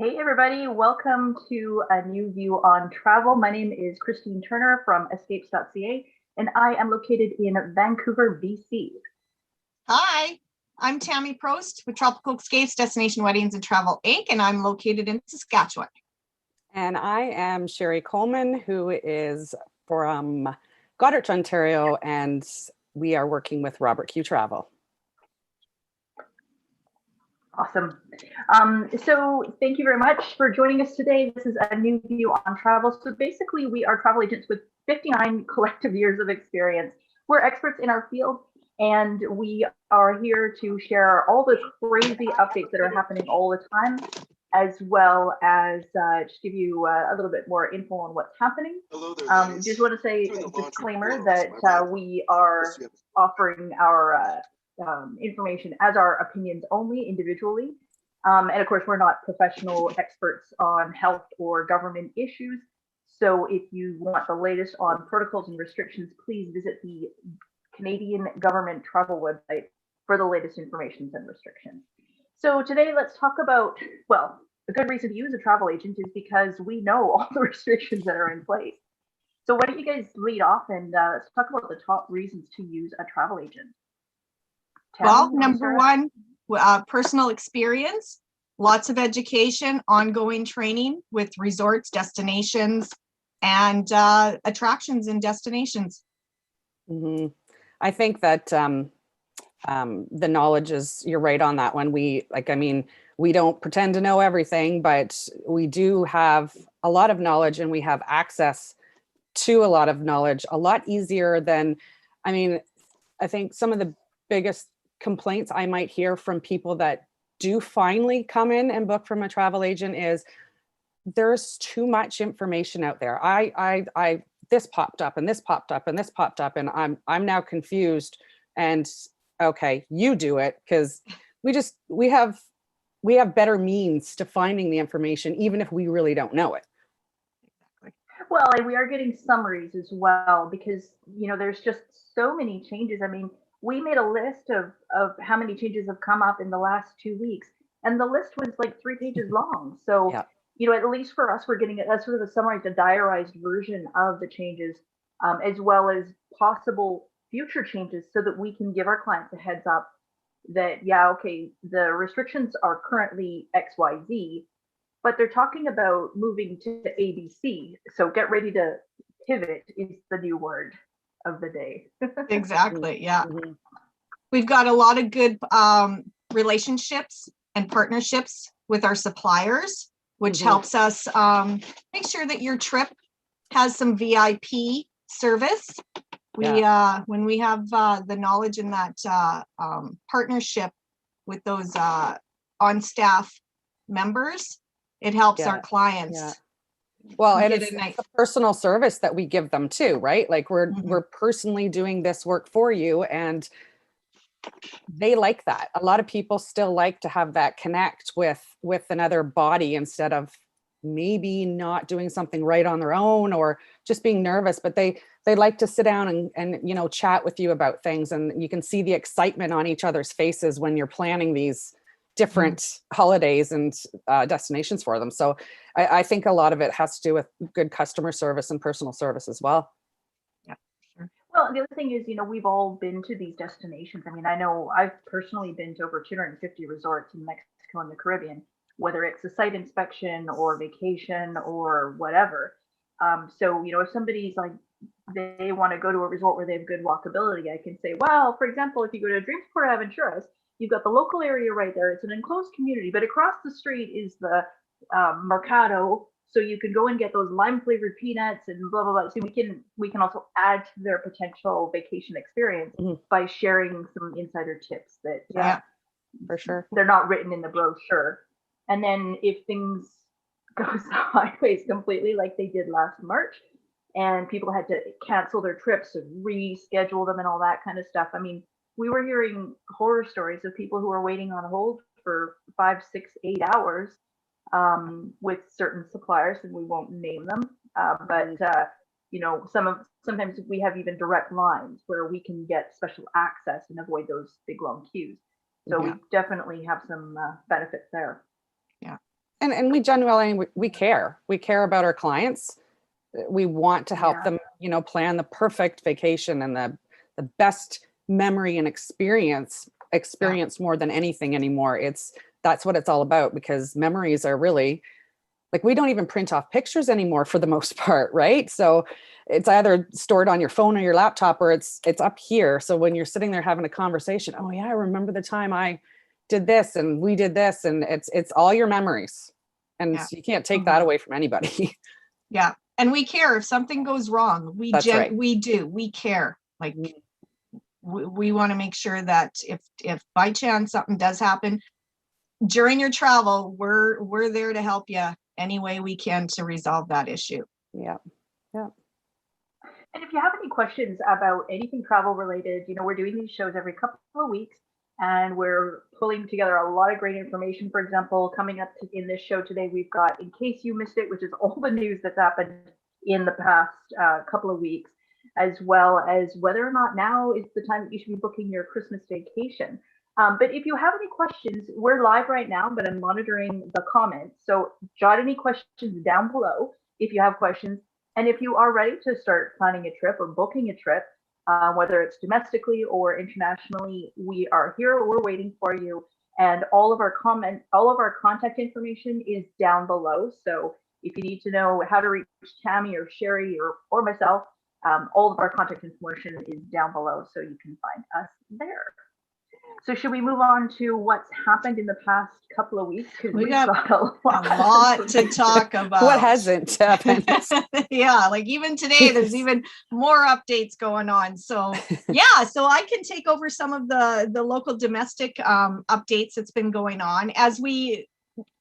Hey everybody, welcome to a new view on travel. My name is Christine Turner from 𝒂𝒑𝒄𝒂𝒑, and I am located in Vancouver, BC. Hi, I'm Tammy Prost with Tropical Escapes Destination Weddings and Travel Inc., and I'm located in Saskatchewan. And I am Sherry Coleman, who is from Goddard, Ontario, and we are working with Robert Q Travel. Awesome. So thank you very much for joining us today. This is a new view on travel. So basically, we are travel agents with 59 collective years of experience. We're experts in our field, and we are here to share all the crazy updates that are happening all the time, as well as just give you a little bit more info on what's happening. Just want to say a disclaimer that we are offering our information as our opinions only individually. And of course, we're not professional experts on health or government issues. So if you want the latest on protocols and restrictions, please visit the Canadian government travel website for the latest information and restrictions. So today, let's talk about, well, a good reason to use a travel agent is because we know all the restrictions that are in place. So why don't you guys lead off and let's talk about the top reasons to use a travel agent. Well, number one, personal experience, lots of education, ongoing training with resorts, destinations, and attractions and destinations. Mm-hmm. I think that the knowledge is, you're right on that one. We don't pretend to know everything, but we do have a lot of knowledge, and we have access to a lot of knowledge a lot easier than, I think some of the biggest complaints I might hear from people that do finally come in and book from a travel agent is there's too much information out there. This popped up and this popped up and this popped up, and I'm now confused. And okay, you do it, because we have better means to finding the information, even if we really don't know it. Well, and we are getting summaries as well, because there's just so many changes. We made a list of how many changes have come up in the last 2 weeks, and the list was like 3 pages long. So, yeah. At least for us, we're getting a sort of a summarized, a diarized version of the changes, as well as possible future changes, so that we can give our clients a heads up that, yeah, okay, the restrictions are currently XYZ, but they're talking about moving to ABC. So get ready to pivot is the new word of the day. Exactly. Yeah. Mm-hmm. We've got a lot of good relationships and partnerships with our suppliers, which helps us make sure that your trip has some VIP service. When we have the knowledge in that partnership with those on staff members, it helps our clients. Yeah. Well, and it's a personal service that we give them too, right? Like we're personally doing this work for you, and they like that. A lot of people still like to have that connect with another body, instead of maybe not doing something right on their own or just being nervous, but they like to sit down and chat with you about things, and you can see the excitement on each other's faces when you're planning these different holidays and destinations for them. So I think a lot of it has to do with good customer service and personal service as well. Yeah, sure. Well, the other thing is, we've all been to these destinations. I know I've personally been to over 250 resorts in Mexico and the Caribbean, whether it's a site inspection or vacation or whatever. So, if somebody's like, they want to go to a resort where they have good walkability, I can say, well, for example, if you go to 𝒂𝒓𝒂𝒑𝒄𝒂𝒑, you've got the local area right there. It's an enclosed community, but across the street is the Mercado. So you can go and get those lime flavored peanuts and blah, blah, blah. So we can also add to their potential vacation experience by sharing some insider tips that for sure, they're not written in the brochure. And then if things go sideways completely, like they did last March, and people had to cancel their trips and reschedule them and all that kind of stuff. We were hearing horror stories of people who were waiting on hold for 5, 6, 8 hours with certain suppliers, and we won't name them. But sometimes we have even direct lines where we can get special access and avoid those big long queues. So we definitely have some benefits there. Yeah. And we genuinely, we care. We care about our clients. We want to help them, you know, plan the perfect vacation and the best memory and experience more than anything anymore. That's what it's all about, because memories are really, like, we don't even print off pictures anymore for the most part, right? So it's either stored on your phone or your laptop, or it's up here. So when you're sitting there having a conversation, oh yeah, I remember the time I did this and we did this, and it's all your memories, and you can't take that away from anybody. Yeah, and we care if something goes wrong. We care. Like, we want to make sure that if by chance something does happen during your travel, we're there to help you any way we can to resolve that issue. Yeah. And if you have any questions about anything travel related, you know, we're doing these shows every couple of weeks, and we're pulling together a lot of great information. For example, coming up in this show today, we've got In Case You Missed It, which is all the news that's happened in the past couple of weeks, as well as whether or not now is the time that you should be booking your Christmas vacation. But if you have any questions, we're live right now, but I'm monitoring the comments. So jot any questions down below if you have questions. And if you are ready to start planning a trip or booking a trip, whether it's domestically or internationally, we are here. We're waiting for you. And all of our contact information is down below. So if you need to know how to reach Tammy or Sherry or myself, all of our contact information is down below, so you can find us there. So should we move on to what's happened in the past couple of weeks? Because we've got a lot to talk about. What hasn't happened? Yeah, like even today, there's even more updates going on. So yeah, so I can take over some of the local domestic updates that's been going on. As we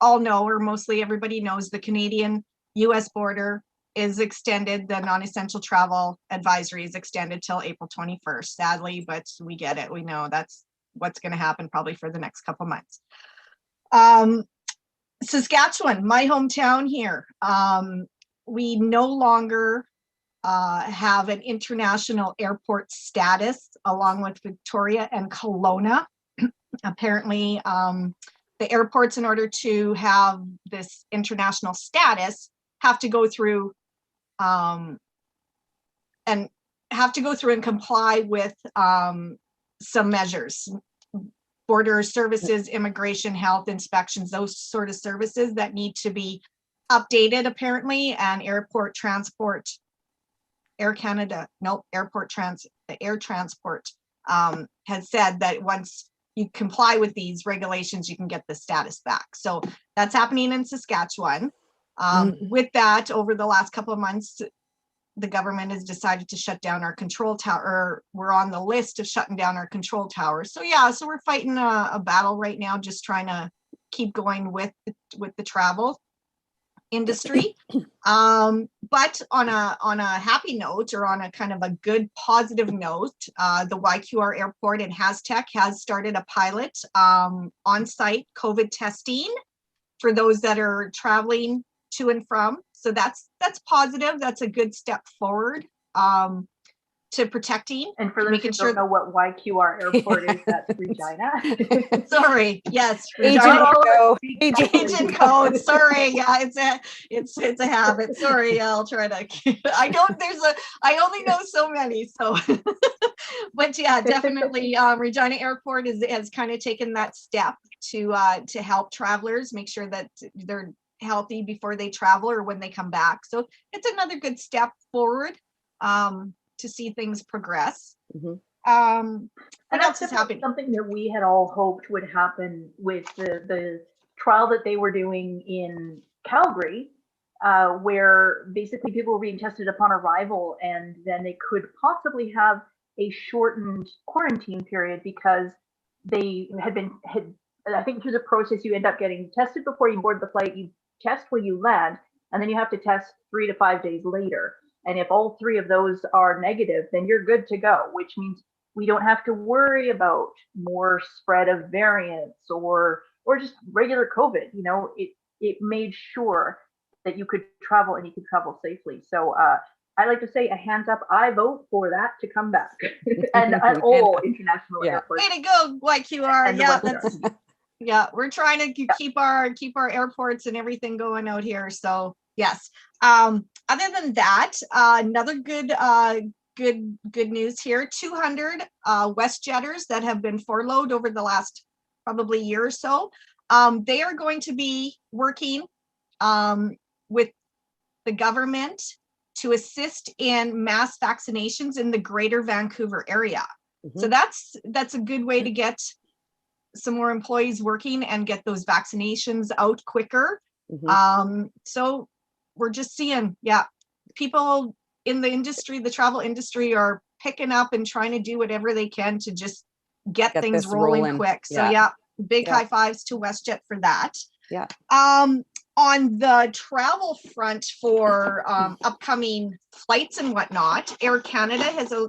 all know, or mostly everybody knows, the Canadian-US border is extended. The non-essential travel advisory is extended till April 21st, sadly, but we get it. We know that's what's going to happen probably for the next couple months. Saskatchewan, my hometown here, we no longer have an international airport status, along with Victoria and Kelowna. Apparently, the airports, in order to have this international status, have to go through and comply with some measures, border services, immigration, health inspections, those sort of services that need to be updated apparently. And airport transport, the air transport has said that once you comply with these regulations, you can get the status back. So that's happening in Saskatchewan. With that, over the last couple of months, the government has decided to shut down our control tower, or we're on the list of shutting down our control towers. So yeah, so we're fighting a battle right now, just trying to keep going with the travel industry. But on a happy note, or on a kind of a good positive note, the YQR airport in Aztec has started a pilot on-site COVID testing for those that are traveling to and from. So that's positive. That's a good step forward to protecting. And for those who don't know what YQR airport is, that's Regina. Sorry, yes, agent code. Sorry, yeah, it's a habit. Sorry, I'll try to. I only know so many, so. But yeah, definitely, Regina Airport has kind of taken that step to help travelers make sure that they're healthy before they travel or when they come back. So it's another good step forward to see things progress. What else is happening? Something that we had all hoped would happen with the trial that they were doing in Calgary, where basically people were being tested upon arrival, and then they could possibly have a shortened quarantine period because they had I think through the process, you end up getting tested before you board the flight, you test when you land, and then you have to test 3 to 5 days later. And if all 3 of those are negative, then you're good to go, which means we don't have to worry about more spread of variants or just regular COVID. You know, it made sure that you could travel and you could travel safely. So I like to say a hands up, I vote for that to come back. And at all international airports. Way to go, YQR. Yeah, Yeah, we're trying to keep our airports and everything going out here. So yes. Other than that, another good news here. 200 WestJetters that have been furloughed over the last probably year or so. They are going to be working with the government to assist in mass vaccinations in the greater Vancouver area. So that's a good way to get some more employees working and get those vaccinations out quicker. So we're just seeing, people in the industry, the travel industry, are picking up and trying to do whatever they can to just get things rolling quick. So big high fives to WestJet for that. On the travel front for upcoming flights and whatnot, Air Canada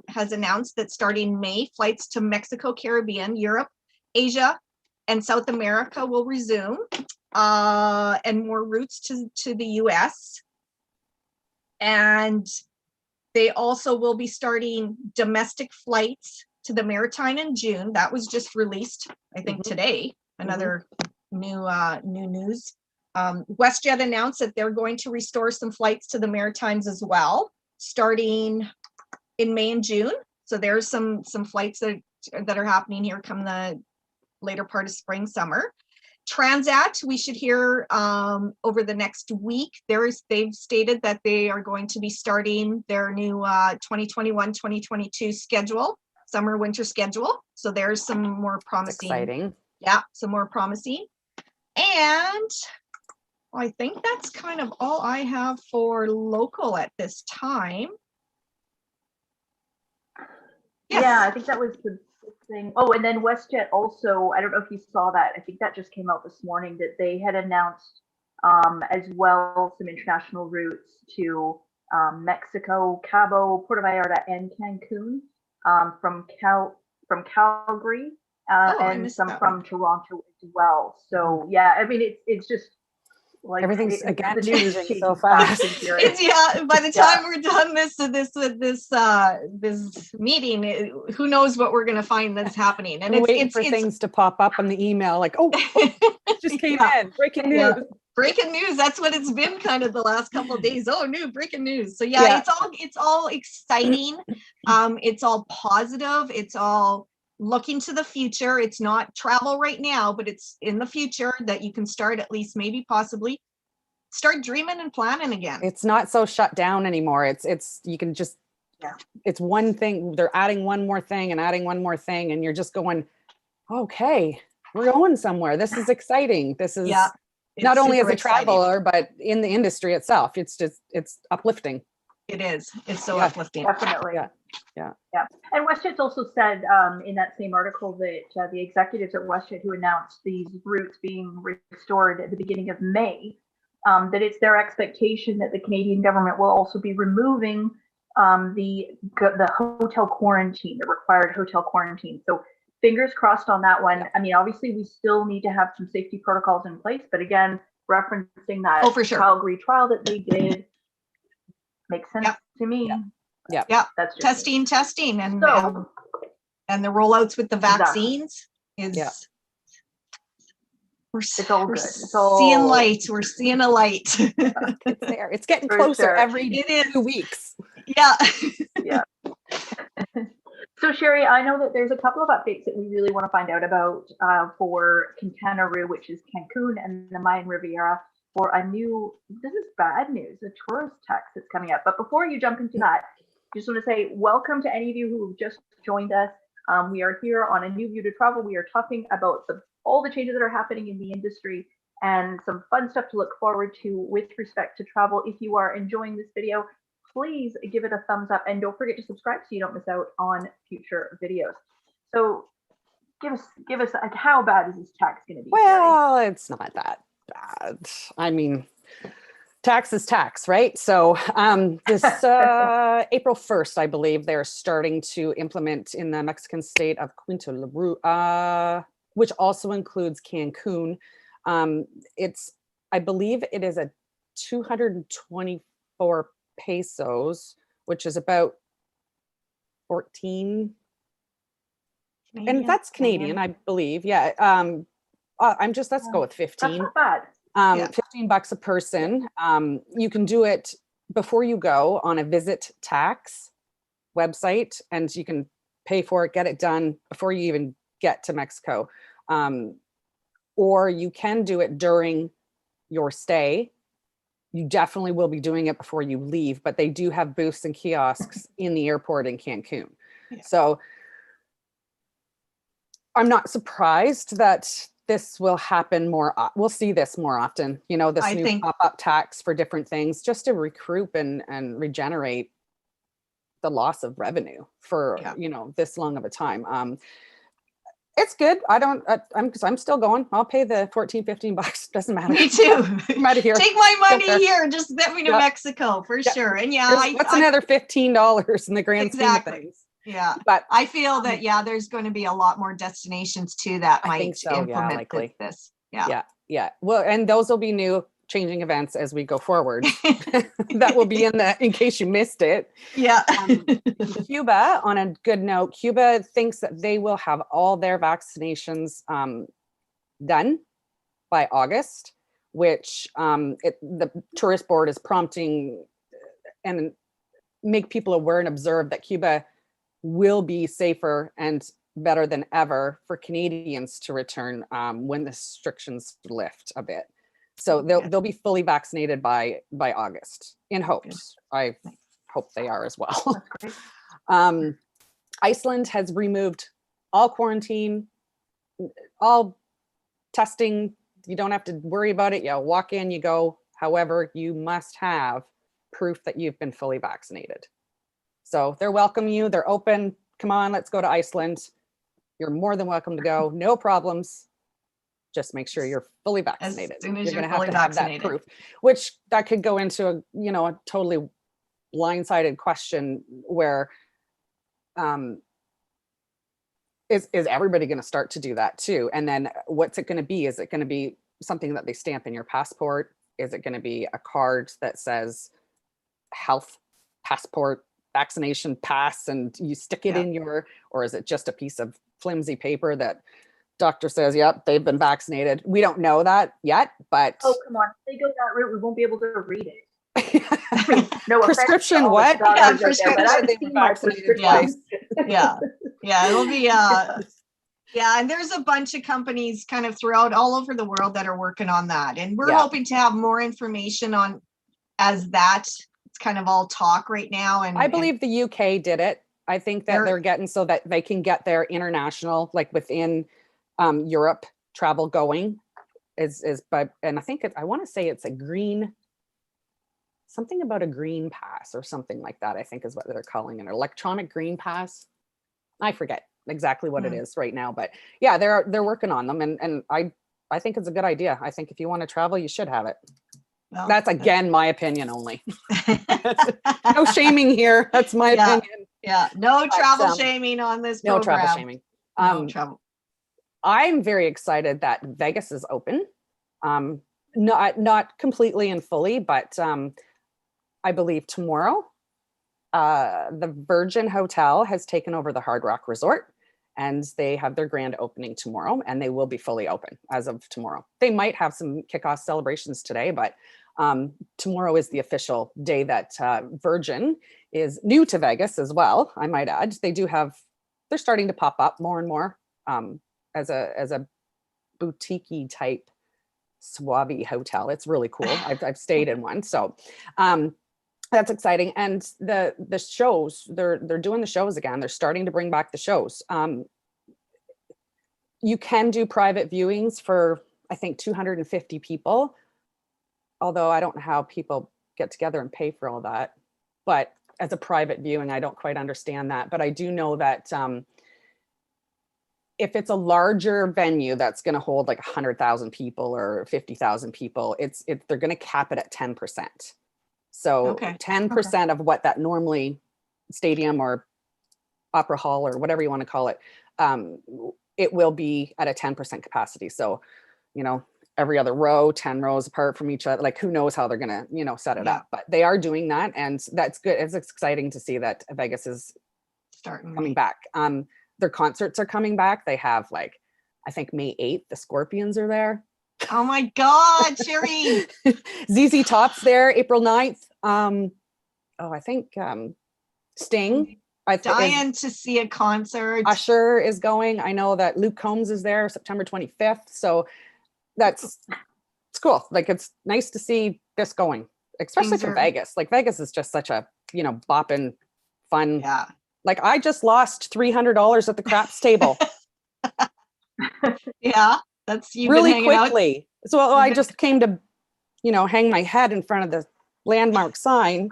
has announced that starting May, flights to Mexico, Caribbean, Europe, Asia, and South America will resume, and more routes to the US. And they also will be starting domestic flights to the Maritime in June. That was just released, I think, today. Another new news. WestJet announced that they're going to restore some flights to the Maritimes as well, starting in May and June. So there's some flights that are happening here come the later part of spring, summer. Transat, we should hear over the next week. They've stated that they are going to be starting their new 2021-2022 schedule, summer winter schedule. So there's some more promising. That's exciting. Yeah, some more promising. And I think that's kind of all I have for local at this time. Yes. Yeah, I think that was the thing. Oh, and then WestJet also, I don't know if you saw that, I think that just came out this morning, that they had announced as well some international routes to Mexico, Cabo, Puerto Vallarta, and Cancun, from Calgary, and some from Toronto as well. So yeah, I mean, it's just like everything's again the news changing so fast. By the time we're done this meeting, who knows what we're going to find that's happening. And it's things to pop up on the email, like, oh, just came in, breaking news. Breaking news. That's what it's been kind of the last couple of days. Oh, new breaking news. So it's all exciting. It's all positive. It's all looking to the future. It's not travel right now, but it's in the future that you can start, at least maybe possibly start dreaming and planning again. It's not so shut down anymore. It's you can just, it's one thing. They're adding one more thing and adding one more thing. And you're just going, okay, we're going somewhere. This is exciting. This is not only as a traveler, but in the industry itself. It's uplifting. It is. It's so uplifting. Definitely. Yeah. And WestJet's also said in that same article that the executives at WestJet who announced these routes being restored at the beginning of May, that it's their expectation that the Canadian government will also be removing the hotel quarantine, the required hotel quarantine. So fingers crossed on that one. I mean, obviously we still need to have some safety protocols in place, but again, referencing that Calgary trial that they did makes sense to me. That's just testing and the rollouts with the vaccines is it's all good. Seeing light. We're seeing a light. It's there. It's getting closer every 2 weeks. Yeah. So Sherry, I know that there's a couple of updates that we really want to find out about for Quintana Roo, which is Cancun, and the Mayan Riviera, for a new, this is bad news, a tourist tax that's coming up. But before you jump into that, I just want to say welcome to any of you who have just joined us. We are here on A New View to Travel. We are talking about all the changes that are happening in the industry and some fun stuff to look forward to with respect to travel. If you are enjoying this video, please give it a thumbs up and don't forget to subscribe so you don't miss out on future videos. So give us like, how bad is this tax going to be? Well, it's not that bad. I mean, tax is tax, right? So this April 1st, I believe, they're starting to implement in the Mexican state of Quintana Roo, which also includes Cancun. I believe it is a 224 pesos, which is about 14. And that's Canadian, I believe. Yeah. let's go with 15. That's not bad. Yeah. $15 a person. You can do it before you go on a Visit Tax website, and you can pay for it, get it done before you even get to Mexico. Or you can do it during your stay. You definitely will be doing it before you leave, but they do have booths and kiosks in the airport in Cancun. Yeah. So I'm not surprised that this will happen more. We'll see this more often, you know, this new pop-up tax for different things, just to recruit and regenerate the loss of revenue for, you know, this long of a time. It's good. I'm still going. I'll pay the 14, $15. Doesn't matter. Me too. I'm out of here. Take my money here. Just let me to Mexico for sure. And what's another $15 in the grand scheme of things? Yeah. But I feel that, there's going to be a lot more destinations too that might implement this. Yeah. Well, and those will be new changing events as we go forward. That will be in case you missed it. Yeah. Cuba, on a good note, Cuba thinks that they will have all their vaccinations done by August, which the tourist board is prompting and make people aware and observe that Cuba will be safer and better than ever for Canadians to return when the restrictions lift a bit. So they'll be fully vaccinated by August, in hopes. I hope they are as well. Iceland has removed all quarantine, all testing. You don't have to worry about it. You walk in, you go. However, you must have proof that you've been fully vaccinated. So they're welcoming you. They're open. Come on, let's go to Iceland. You're more than welcome to go. No problems. Just make sure you're fully vaccinated. As soon as you're you're going to fully have that vaccinated. proof, which that could go into a totally blindsided question where is everybody going to start to do that too? And then what's it going to be? Is it going to be something that they stamp in your passport? Is it going to be a card that says health passport vaccination pass and you stick it in your, or is it just a piece of flimsy paper that doctor says, yep, they've been vaccinated? We don't know that yet, but oh, come on, if they go that route, we won't be able to read it. No prescription what? Yeah, prescription. Yeah, it'll be and there's a bunch of companies kind of throughout all over the world that are working on that, and we're hoping to have more information on as that. It's kind of all talk right now, and I believe the UK did it. I think that they're getting so that they can get their international, like within Europe, travel going but and I think I want to say it's a green, something about a green pass or something like that, I think is what they're calling an electronic green pass. I forget exactly what it is right now, but yeah, they're working on them, and I think it's a good idea. I think if you want to travel, you should have it. Well, that's again my opinion only. No shaming here. That's my opinion. Yeah, no travel shaming on this program. No travel shaming. No travel. I'm very excited that Vegas is open. Not completely and fully, but I believe tomorrow, the Virgin Hotel has taken over the Hard Rock Resort, and they have their grand opening tomorrow, and they will be fully open as of tomorrow. They might have some kickoff celebrations today, but tomorrow is the official day that Virgin is new to Vegas as well, I might add. They're starting to pop up more and more as a boutique-y type Swabby hotel. It's really cool. I've stayed in one, so that's exciting. And the shows, they're doing the shows again. They're starting to bring back the shows. You can do private viewings for, I think, 250 people. Although I don't know how people get together and pay for all that. But as a private viewing, I don't quite understand that. But I do know that if it's a larger venue that's going to hold like 100,000 people or 50,000 people, they're going to cap it at 10%. So 10% of what that normally stadium or opera hall or whatever you want to call it, it will be at a 10% capacity. So, every other row, 10 rows apart from each other, like who knows how they're going to, set it up, but they are doing that. And that's good. It's exciting to see that Vegas is coming back. Their concerts are coming back. They have like I think May 8th, the Scorpions are there. Oh my God, Sherry. ZZ Top's there, April 9th. I think Sting. Dying to see a concert. Usher is going. I know that Luke Combs is there September 25th. So it's cool. Like, it's nice to see this going, especially for Vegas. Like, Vegas is just such a, bopping fun. Yeah. Like, I just lost $300 at the craps table. Yeah. That's you really quickly. So I just came to, hang my head in front of the landmark sign.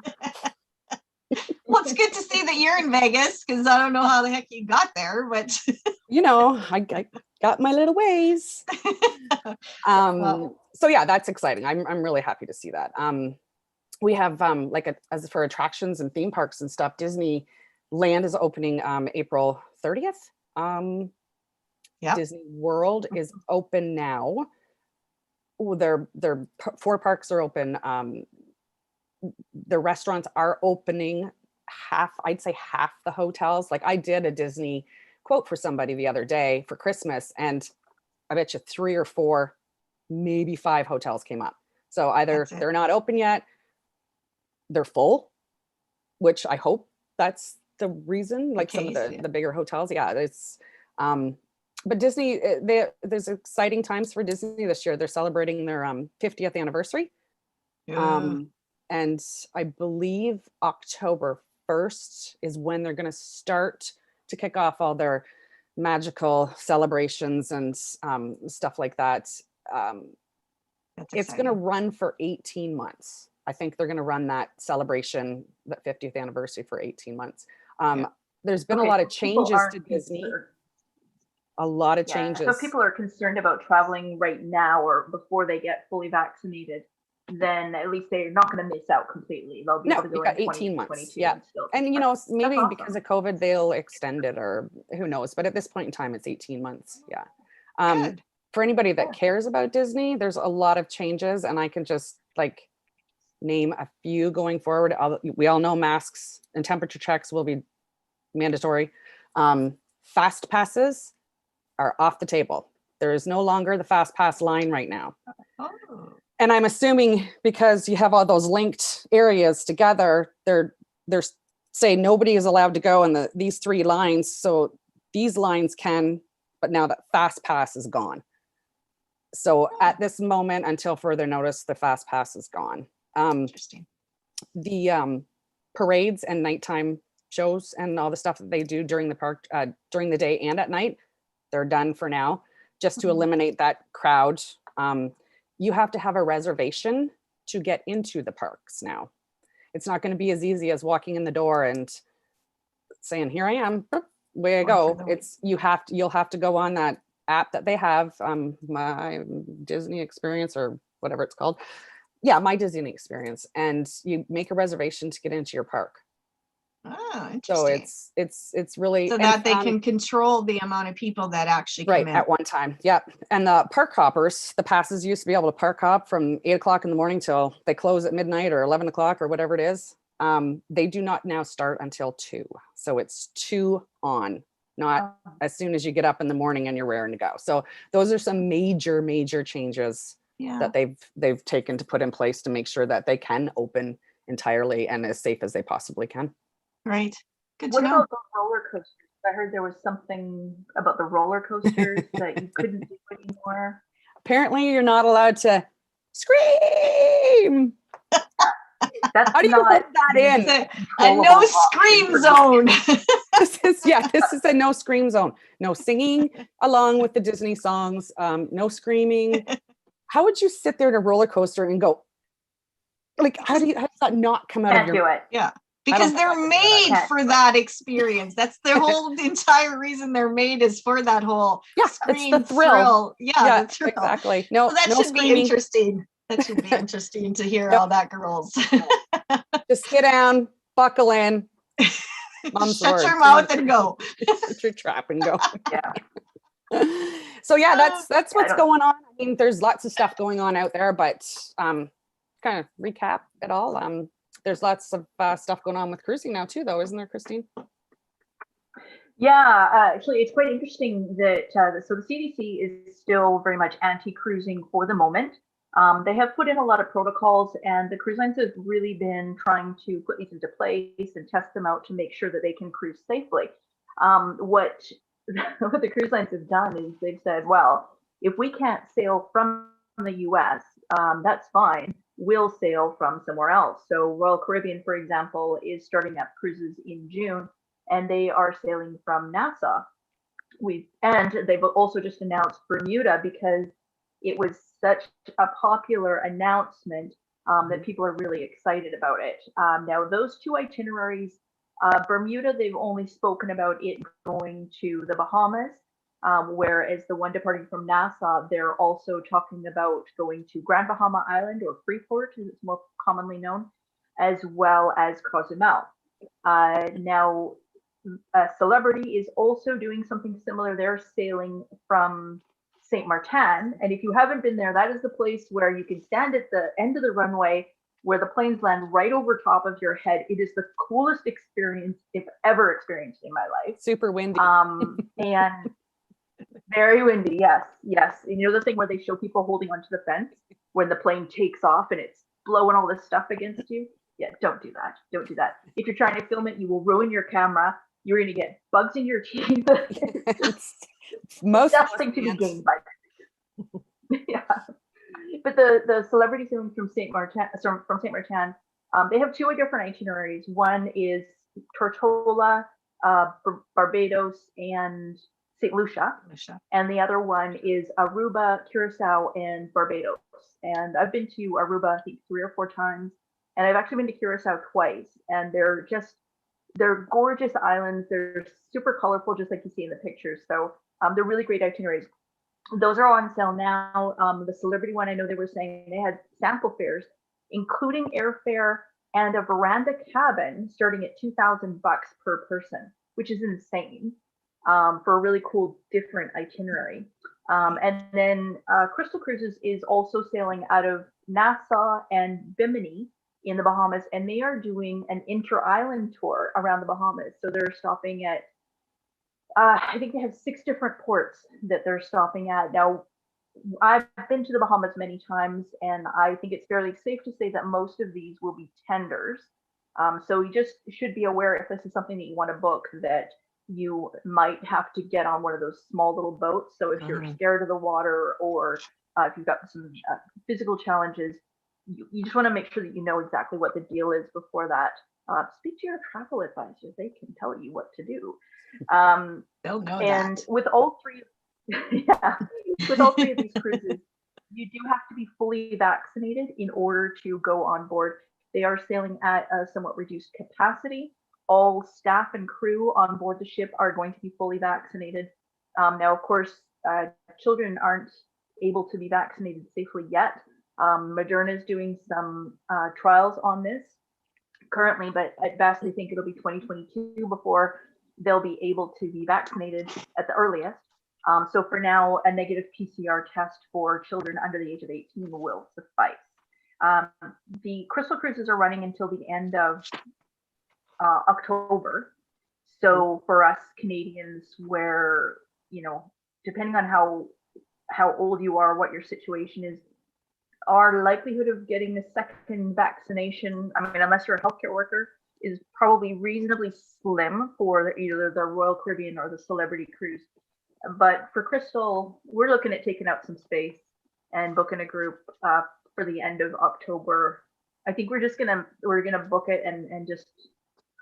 Well, it's good to see that you're in Vegas, because I don't know how the heck you got there, but I got my little ways. So yeah, that's exciting. I'm really happy to see that. We have as for attractions and theme parks and stuff, Disneyland is opening April 30th. Disney World is open now. Their 4 parks are open. The restaurants are opening I'd say half the hotels. Like, I did a Disney quote for somebody the other day for Christmas, and I bet you 3 or 4, maybe 5 hotels came up. So either they're not open yet, they're full, which I hope that's the reason, like some of the bigger hotels. Yeah, it's, but Disney, there's exciting times for Disney this year. They're celebrating their 50th anniversary. And I believe October 1st is when they're going to start to kick off all their magical celebrations and stuff like that. It's going to run for 18 months. I think they're going to run that celebration, that 50th anniversary, for 18 months. There's been a lot of changes to Disney. A lot of changes. So if people are concerned about traveling right now or before they get fully vaccinated, then at least they're not going to miss out completely. They'll be able to go in 18 months. Yeah. And maybe awesome. Because of COVID, they'll extend it, or who knows. But at this point in time, it's 18 months. Yeah. For anybody that cares about Disney, there's a lot of changes, and I can just name a few going forward. We all know masks and temperature checks will be mandatory. Fast passes are off the table. There is no longer the fast pass line right now. And I'm assuming because you have all those linked areas together, they're saying nobody is allowed to go in these 3 lines. So these lines can, but now that fast pass is gone. So at this moment, until further notice, the fast pass is gone. Interesting. The parades and nighttime shows and all the stuff that they do during the park, during the day and at night, they're done for now, just to eliminate that crowd. You have to have a reservation to get into the parks now. It's not going to be as easy as walking in the door and saying, "Here I am, way I go." You'll have to go on that app that they have, My Disney Experience or whatever it's called. Yeah, My Disney Experience, and you make a reservation to get into your park. Oh, interesting. So it's really so that they can control the amount of people that actually come in at one time. Yep. And the park hoppers, the passes used to be able to park hop from 8 o'clock in the morning till they close at midnight or 11 o'clock or whatever it is. They do not now start until 2. So it's 2 on, not as soon as you get up in the morning and you're raring to go. So those are some major changes that they've taken to put in place to make sure that they can open entirely and as safe as they possibly can. Right. Good to What know. about the roller coasters? I heard there was something about the roller coasters that you couldn't do anymore. Apparently, you're not allowed to scream. That's How do you put that in? A no scream zone. This is a no scream zone. No singing along with the Disney songs. No screaming. How would you sit there at a roller coaster and go, how does that not come out of your? Can't do it. Yeah. Because they're made for that experience. That's the whole entire reason they're made, is for that whole scream, it's the thrill. Yeah, the thrill. Exactly. No, so that no should screaming. be interesting. That should be interesting to hear all that, girls. Just sit down, buckle in. Shut your mouth and go. Shut your trap and go. Yeah. So that's what's going on. I mean, there's lots of stuff going on out there, but kind of recap it all. There's lots of stuff going on with cruising now too, though, isn't there, Christine? Yeah, actually, it's quite interesting that so the CDC is still very much anti-cruising for the moment. They have put in a lot of protocols, and the cruise lines have really been trying to put these into place and test them out to make sure that they can cruise safely. What what the cruise lines have done is they've said, well, if we can't sail from the U.S., that's fine. We'll sail from somewhere else. So Royal Caribbean, for example, is starting up cruises in June, and they are sailing from Nassau. And they've also just announced Bermuda because it was such a popular announcement that people are really excited about it. Now, those two itineraries, Bermuda, they've only spoken about it going to the Bahamas, whereas the one departing from Nassau, they're also talking about going to Grand Bahama Island, or Freeport, as it's more commonly known, as well as Cozumel. Now, Celebrity is also doing something similar. They're sailing from St. Martin. And if you haven't been there, that is the place where you can stand at the end of the runway where the planes land right over top of your head. It is the coolest experience I've ever experienced in my life. Super windy. And very windy. Yes, yes. And you know the thing where they show people holding onto the fence when the plane takes off and it's blowing all this stuff against you? Yeah, don't do that. Don't do that. If you're trying to film it, you will ruin your camera. You're going to get bugs in your teeth. Most nothing to be gained by that. Yeah. But the celebrity sailing from St. Martin, they have two different itineraries. One is Tortola, Barbados, and St. Lucia. And the other one is Aruba, Curacao, and Barbados. And I've been to Aruba, I think 3 or 4 times. And I've actually been to Curacao twice. And they're gorgeous islands. They're super colorful, just like you see in the pictures. So they're really great itineraries. Those are all on sale now. The Celebrity one, I know they were saying they had sample fares, including airfare and a veranda cabin starting at $2,000 per person, which is insane for a really cool, different itinerary. And then Crystal Cruises is also sailing out of Nassau and Bimini in the Bahamas, and they are doing an inter-island tour around the Bahamas. So they're stopping at, I think they have 6 different ports that they're stopping at. Now, I've been to the Bahamas many times, and I think it's fairly safe to say that most of these will be tenders. So you just should be aware, if this is something that you want to book, that you might have to get on one of those small little boats. So if you're scared of the water, or if you've got some physical challenges, you just want to make sure that you know exactly what the deal is before that. Speak to your travel advisor; they can tell you what to do. They'll know and that. with all 3, yeah, with all 3 of these cruises, you do have to be fully vaccinated in order to go on board. They are sailing at a somewhat reduced capacity. All staff and crew on board the ship are going to be fully vaccinated. Now, of course, children aren't able to be vaccinated safely yet. Moderna is doing some trials on this currently, but at best, they think it'll be 2022 before they'll be able to be vaccinated at the earliest. So for now, a negative PCR test for children under the age of 18 will suffice. The Crystal Cruises are running until the end of October. So for us Canadians, where, you know, depending on how old you are, what your situation is, our likelihood of getting the second vaccination, I mean, unless you're a healthcare worker, is probably reasonably slim for either the Royal Caribbean or the Celebrity Cruise. But for Crystal, we're looking at taking out some space and booking a group for the end of October. I think we're gonna book it and just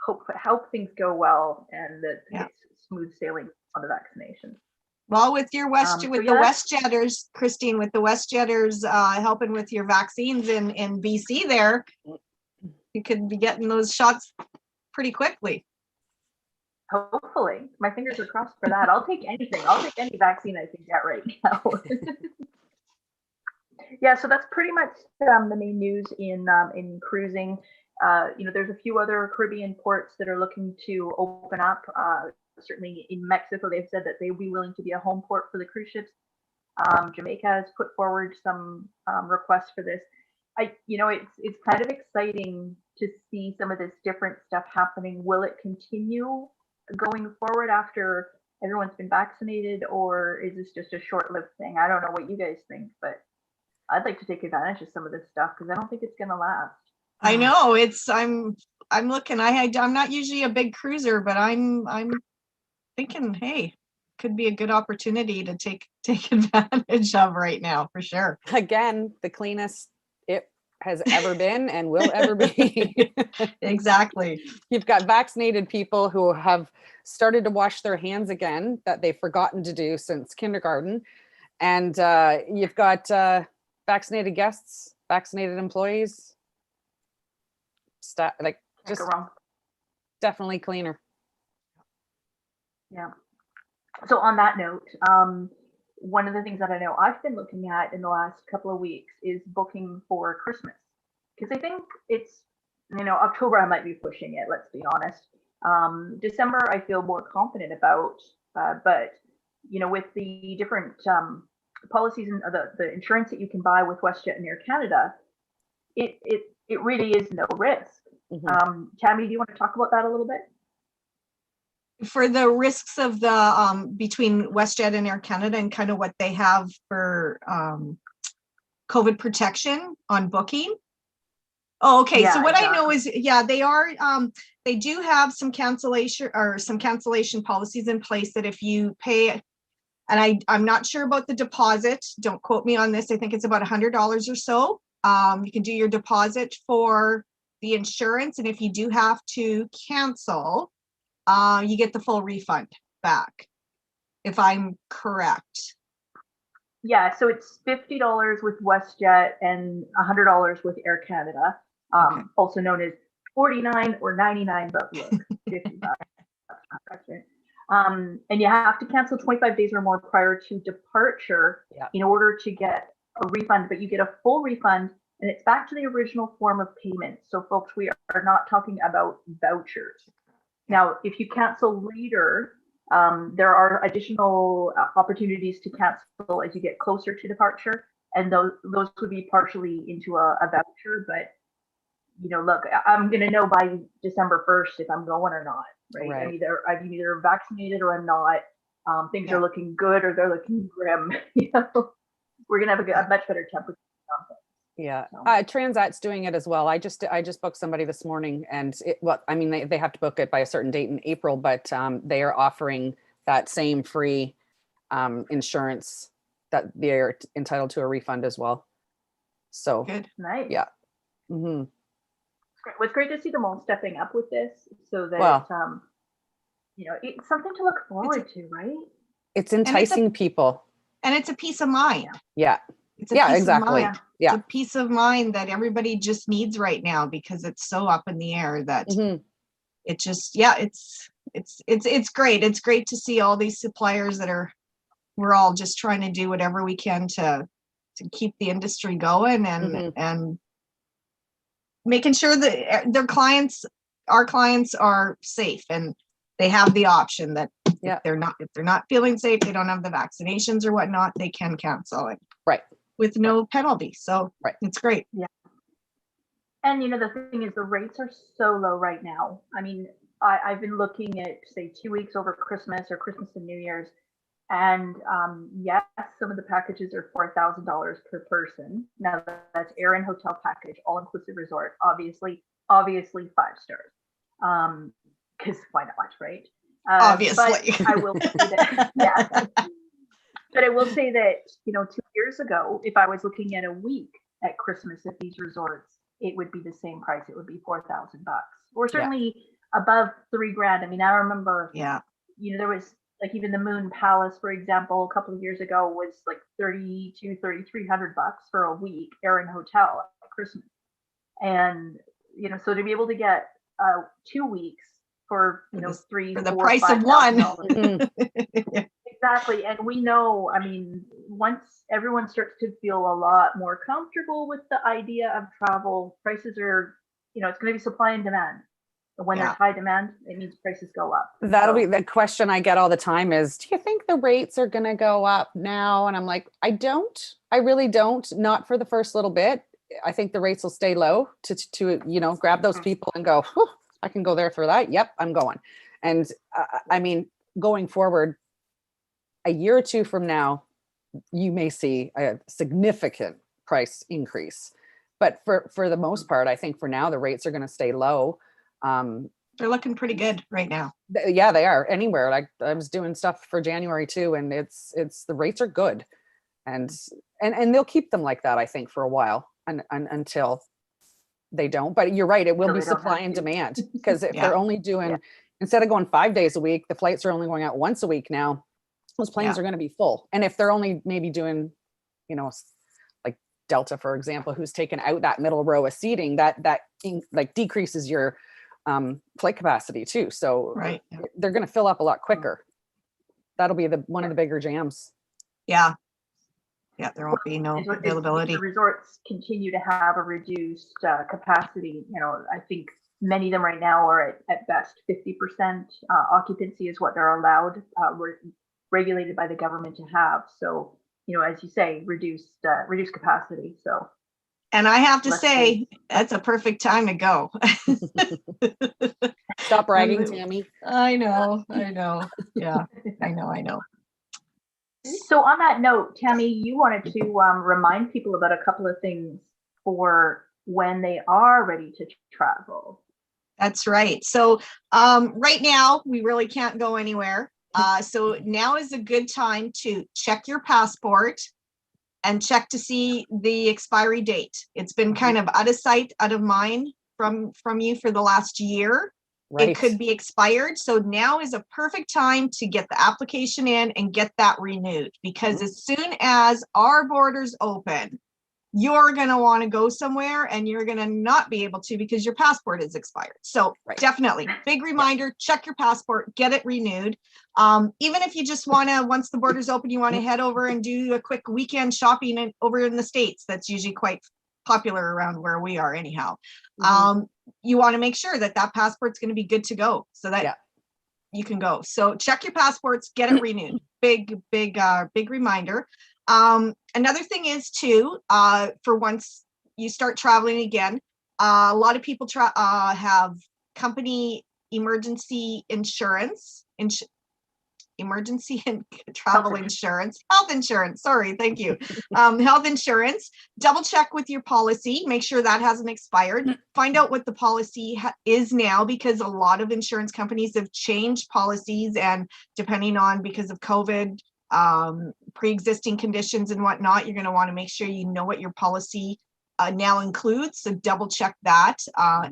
hope things go well and that it's smooth sailing on the vaccination. Well, with your the WestJetters, Christine, with the WestJetters helping with your vaccines in BC there, you could be getting those shots pretty quickly. Hopefully. My fingers are crossed for that. I'll take anything. I'll take any vaccine I can get right now. Yeah, so that's pretty much the main news in cruising. You know, there's a few other Caribbean ports that are looking to open up. Certainly in Mexico, they've said that they will be willing to be a home port for the cruise ships. Jamaica has put forward some requests for this. You know, it's kind of exciting to see some of this different stuff happening. Will it continue? going forward after everyone's been vaccinated, or is this just a short-lived thing? I don't know what you guys think, but I'd like to take advantage of some of this stuff because I don't think it's going to last. I know I'm looking, I'm not usually a big cruiser, but I'm thinking, hey, could be a good opportunity to take advantage of right now for sure. Again, the cleanest it has ever been and will ever be. Exactly. You've got vaccinated people who have started to wash their hands again that they've forgotten to do since kindergarten. And you've got vaccinated guests, vaccinated employees, like just definitely cleaner. Yeah. So on that note, one of the things that I know I've been looking at in the last couple of weeks is booking for Christmas, because I think it's, October I might be pushing it, let's be honest. December I feel more confident about, but with the different policies and the insurance that you can buy with WestJet and Air Canada, it really is no risk. Tammy, do you want to talk about that a little bit? For the risks of the between WestJet and Air Canada and kind of what they have for COVID protection on booking. Oh, okay. Yeah, so what exactly. I know is, they do have some cancellation policies in place that if you pay, and I'm not sure about the deposit, don't quote me on this. I think it's about $100 or so. You can do your deposit for the insurance. And if you do have to cancel, you get the full refund back, if I'm correct. Yeah, so it's $50 with WestJet and $100 with Air Canada, Okay. also known as 49 or 99, but look, 50 bucks. That's right. And you have to cancel 25 days or more prior to departure in order to get a refund, but you get a full refund and it's back to the original form of payment. So folks, we are not talking about vouchers. Now, if you cancel later, there are additional opportunities to cancel as you get closer to departure, and those would be partially into a voucher. But look, I'm going to know by December 1st if I'm going or not. Right? I'm either vaccinated or I'm not. Things are looking good or they're looking grim. We're going to have a much better temperature. Yeah, Transat's doing it as well. I just booked somebody this morning, and they have to book it by a certain date in April, but they are offering that same free insurance that they're entitled to a refund as well. So good, nice. Yeah. Mm-hmm. It's great to see them all stepping up with this, so that it's something to look forward to, right? It's enticing people, and it's a peace of mind. Yeah. It's a peace exactly. Of mind. Yeah. It's a peace of mind that everybody just needs right now, because it's so up in the air that it just, it's great. It's great to see all these suppliers we're all just trying to do whatever we can to keep the industry going and making sure that our clients are safe and they have the option that if they're not feeling safe, they don't have the vaccinations or whatnot, they can cancel it. Right. With no penalty. So it's great. Yeah. And the thing is, the rates are so low right now. I mean, I've been looking at, say, 2 weeks over Christmas or Christmas and New Year's. And yes, some of the packages are $4,000 per person. Now that's air and hotel package, all inclusive resort, obviously 5 stars. Because why not, right? Obviously. But I will say that, But I will say that, 2 years ago, if I was looking at a week at Christmas at these resorts, it would be the same price. It would be $4,000, or certainly above $3,000. I mean, I remember, there was like even the Moon Palace, for example, a couple of years ago was like $3,200, $3,300 for a week, air and hotel at Christmas. And, so to be able to get 2 weeks for, for the price of one. Exactly. And we know, I mean, once everyone starts to feel a lot more comfortable with the idea of travel, prices are, it's going to be supply and demand. And when there's high demand, it means prices go up. That'll be the question I get all the time is, do you think the rates are going to go up now? And I'm like, I really don't, not for the first little bit. I think the rates will stay low to grab those people and go, I can go there for that. Yep, I'm going. And I mean, going forward, a year or two from now, you may see a significant price increase. But for the most part, I think for now, the rates are going to stay low. They're looking pretty good right now. Yeah, they are anywhere. Like I was doing stuff for January too, and it's the rates are good, and they'll keep them like that, I think, for a while, until they don't. But you're right, it will Until be they don't supply have and to. demand, because if Yeah. they're only doing, instead of going 5 days a week, the flights are only going out once a week now. Those planes are going to be full. And if they're only maybe doing, you know, like Delta, for example, who's taken out that middle row of seating, that like decreases your flight capacity too. So Right. they're going to fill up a lot quicker. That'll be one of the bigger jams. Yeah. Yeah, there won't be no If availability. the resorts continue to have a reduced capacity, you know, I think many of them right now are at best 50% occupancy is what they're allowed, regulated by the government to have. So, you know, as you say, reduced capacity. So, And I have to let's say, see. that's a perfect time to go. Stop bragging, Tammy. I know. Yeah, I know. So on that note, Tammy, you wanted to remind people about a couple of things for when they are ready to travel. That's right. So right now, we really can't go anywhere. So now is a good time to check your passport and check to see the expiry date. It's been kind of out of sight, out of mind from you for the last year. Right. It could be expired. So now is a perfect time to get the application in and get that renewed, because as soon as our borders open, you're going to want to go somewhere and you're going to not be able to because your passport is expired. So definitely big reminder, check your passport, get it renewed. Even if you just want to, once the borders open, you want to head over and do a quick weekend shopping over in the States. That's usually quite popular around where we are anyhow. You want to make sure that passport's going to be good to go so that you can go. So check your passports, get it renewed. Big reminder. Another thing is too, for once you start traveling again, a lot of people have company emergency insurance, emergency and travel insurance, health insurance. Sorry, thank you. Health insurance. Double check with your policy. Make sure that hasn't expired. Find out what the policy is now, because a lot of insurance companies have changed policies, and depending on, because of COVID, pre-existing conditions and whatnot, you're going to want to make sure you know what your policy now includes. So double check that.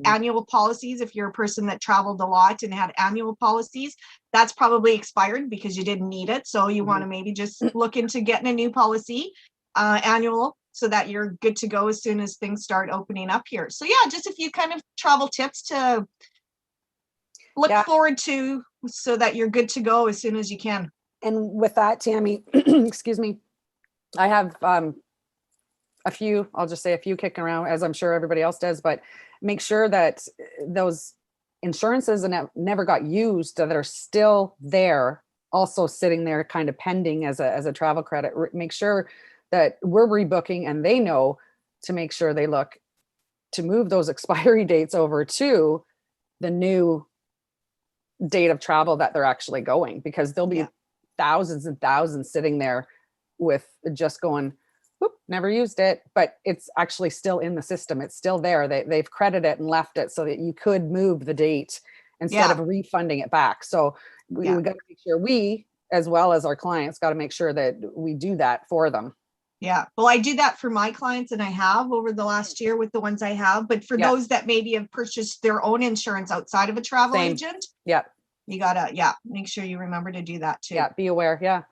Annual policies, if you're a person that traveled a lot and had annual policies, that's probably expired because you didn't need it. So you want to maybe just look into getting a new policy, annual, so that you're good to go as soon as things start opening up here. So yeah, just a few kind of travel tips to look forward to so that you're good to go as soon as you can. And with that, Tammy, excuse me, I have I'll just say a few kicking around, as I'm sure everybody else does, but make sure that those insurances that never got used, that are still there, also sitting there kind of pending as a travel credit, make sure that we're rebooking, and they know to make sure they look to move those expiry dates over to the new date of travel that they're actually going, because there'll be thousands and thousands sitting there with just going, whoop, never used it, but it's actually still in the system. It's still there. They've credited it and left it so that you could move the date instead of refunding it back. So we got to make sure we, as well as our clients, got to make sure that we do that for them. Yeah, well, I do that for my clients, and I have over the last year with the ones I have. But for those that maybe have purchased their own insurance outside of a travel agent, you gotta make sure you remember to do that too. Yeah, be aware. Yeah,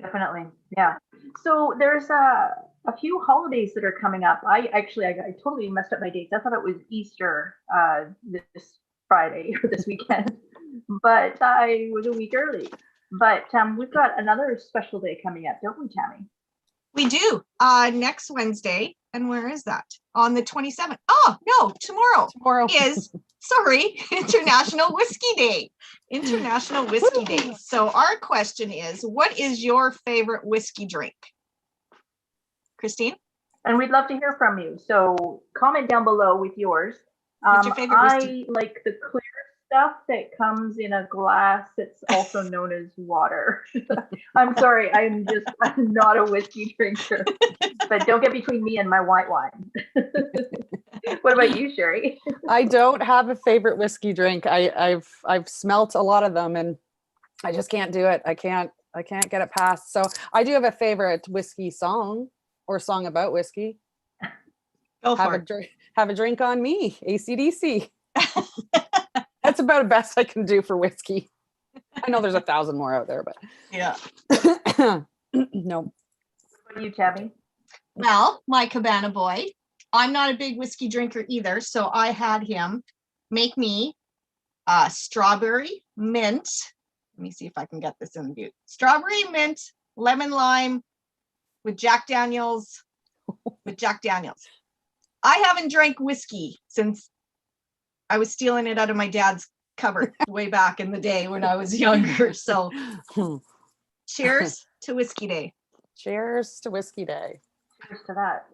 definitely. Yeah. So there's a few holidays that are coming up. I totally messed up my dates. I thought it was Easter this Friday or this weekend, but I was a week early. But we've got another special day coming up, don't we, Tammy? We do. Next Wednesday. And where is that? On the 27th. Oh, no, tomorrow is, International Whiskey Day. International Whiskey Day. So our question is, what is your favorite whiskey drink? Christine? And we'd love to hear from you. So comment down below with yours. What's your favorite whiskey? I like the clear stuff that comes in a glass. It's also known as water. I'm sorry, I'm not a whiskey drinker. But don't get between me and my white wine. What about you, Sherry? I don't have a favorite whiskey drink. I've smelt a lot of them and I just can't do it. I can't get it past. So I do have a favorite whiskey song or song about whiskey. Go for it. Have a drink on me, AC/DC. That's about the best I can do for whiskey. I know there's 1,000 more out there, but Yeah. no. What about you, Tabby? Well, my cabana boy, I'm not a big whiskey drinker either, so I had him make me strawberry mint. Let me see if I can get this in the view. Strawberry mint, lemon lime with Jack Daniels. I haven't drank whiskey since I was stealing it out of my dad's cupboard way back in the day when I was younger. So cheers to Whiskey Day. Cheers to Whiskey Day. Cheers to that.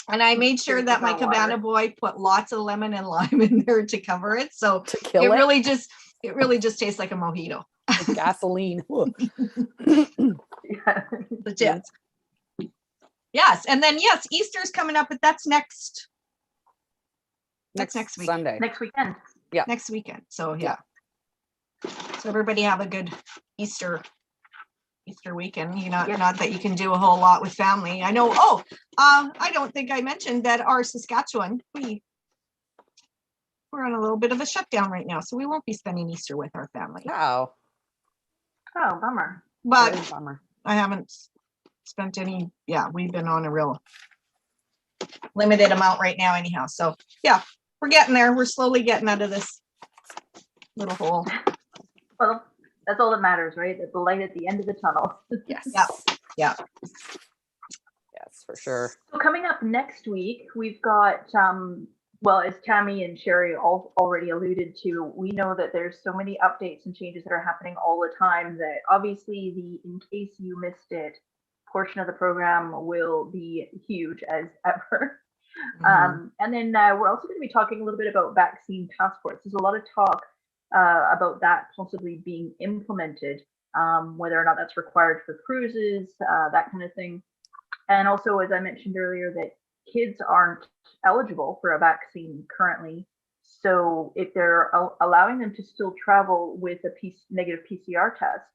And I made sure that my cabana boy put lots of legit and lime in there to cover it. So To kill it it? really just tastes like a mojito. With gasoline. Yeah. Legit. Yes. And then yes, Easter's coming up, but that's next week. Sunday. Next weekend. Next weekend. So yeah. So everybody have a good Easter weekend. Not that you can do a whole lot with family. I know. I don't think I mentioned that our Saskatchewan, we're on a little bit of a shutdown right now, so we won't be spending Easter with our family. Wow. Oh, bummer. But That is a bummer. I haven't spent any. Yeah, we've been on a real limited amount right now anyhow. So yeah, we're getting there. We're slowly getting out of this little hole. Well, that's all that matters, right? The light at the end of the tunnel. Yes. Yeah. Yes, for sure. So coming up next week, we've got, well, as Tammy and Sherry already alluded to, we know that there's so many updates and changes that are happening all the time that obviously the in case you missed it portion of the program will be huge as ever. And then we're also going to be talking a little bit about vaccine passports. There's a lot of talk about that possibly being implemented, whether or not that's required for cruises, that kind of thing. And also, as I mentioned earlier, that kids aren't eligible for a vaccine currently. So if they're allowing them to still travel with a negative PCR test,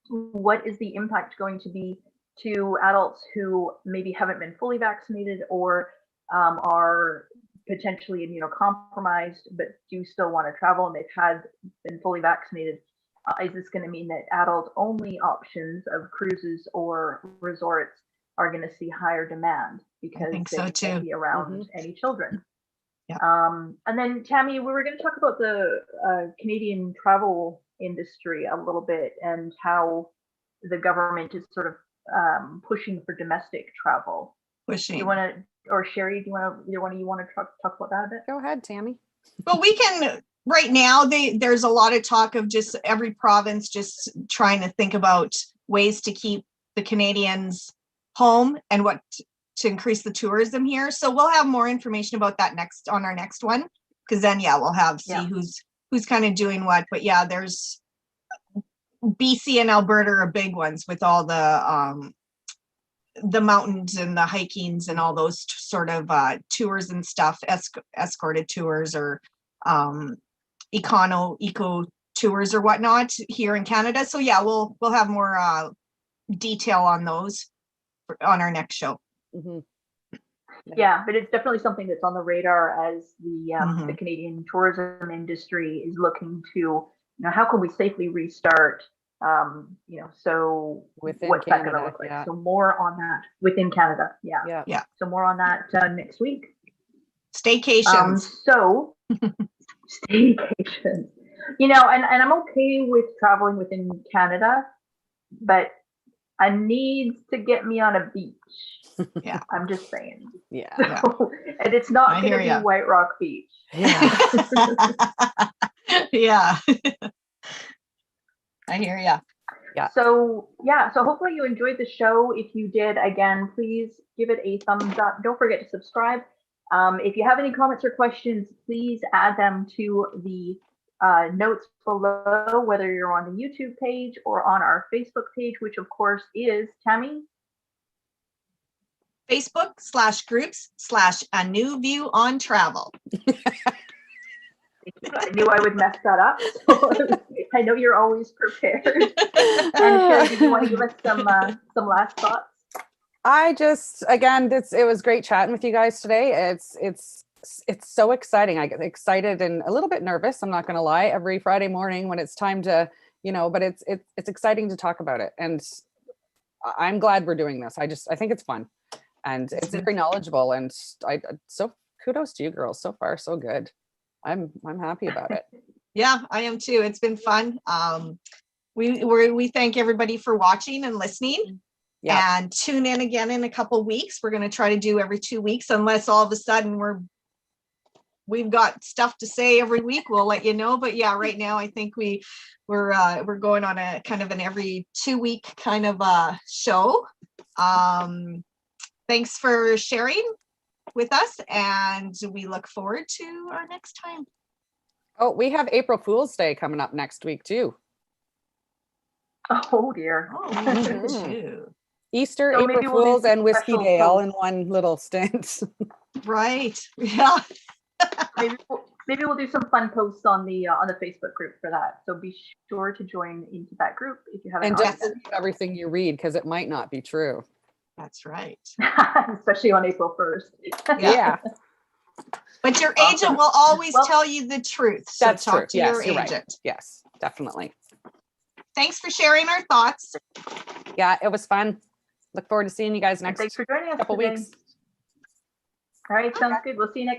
what is the impact going to be to adults who maybe haven't been fully vaccinated or are potentially immunocompromised but do still want to travel and they've been fully vaccinated? Is this going to mean that adult only options of cruises or resorts are going to see higher demand because they can't be around any children? Yeah. And then Tammy, we were going to talk about the Canadian travel industry a little bit and how the government is sort of pushing for domestic travel. Pushing. You want to, or Sherry, do you want to, either one of you want to talk about that a bit? Go ahead, Tammy. Well, we can. Right now, there's a lot of talk of just every province just trying to think about ways to keep the Canadians home and what to increase the tourism here. So we'll have more information about that on our next one, because then we'll have who's kind of doing what. But yeah, there's BC and Alberta are big ones with all the mountains and the hikings and all those sort of tours and stuff, escorted tours or eco tours or whatnot here in Canada. So yeah, we'll have more detail on those on our next show. Yeah, but it's definitely something that's on the radar as the Canadian tourism industry is looking to, how can we safely restart? So Within what's Canada, that going to look like? yeah. So more on that within Canada. Yeah. So more on that next week. Staycations. So staycations. And I'm okay with traveling within Canada, but I need to get me on a beach. Yeah. I'm just saying. Yeah. So, and it's not going to be White Rock Beach. Yeah. Yeah. I hear ya. Yeah. So hopefully you enjoyed the show. If you did, again, please give it a thumbs up. Don't forget to subscribe If you have any comments or questions, please add them to the notes below, whether you're on the YouTube page or on our Facebook page, which of course is Tammy. Facebook/groups/A New View on Travel. I knew I would mess that up. So I know you're always prepared. And Sherry, did you want to give us some last thoughts? I just, again, it was great chatting with you guys today. It's so exciting. I get excited and a little bit nervous, I'm not going to lie, every Friday morning when it's time to, but it's exciting to talk about it. And I'm glad we're doing this. I think it's fun and it's very knowledgeable. And so kudos to you girls. So far, so good. I'm happy about it. Yeah, I am too. It's been fun. We thank everybody for watching and listening. Yeah. And tune in again in a couple weeks. We're going to try to do every 2 weeks, unless all of a sudden we've got stuff to say every week. We'll let you know. But yeah, right now I think we're going on a kind of an every 2 week kind of show. Thanks for sharing with us, and we look forward to our next time. Oh, we have April Fool's Day coming up next week too. Oh dear. Oh, Easter, so April Fools, and Whiskey Day all in one little stint. Right. Yeah. maybe we'll do some fun posts on the Facebook group for that. So be sure to join into that group if you haven't. And just everything you read, because it might not be true. That's right. Especially on April 1st. Yeah. But your agent will always tell you the truth. So that's talk true. to your You're agent. Right. Yes, definitely. Thanks for sharing our thoughts. Yeah, it was fun. Look forward to seeing you guys next Thanks for joining us couple today. weeks. All right, sounds good. We'll see you next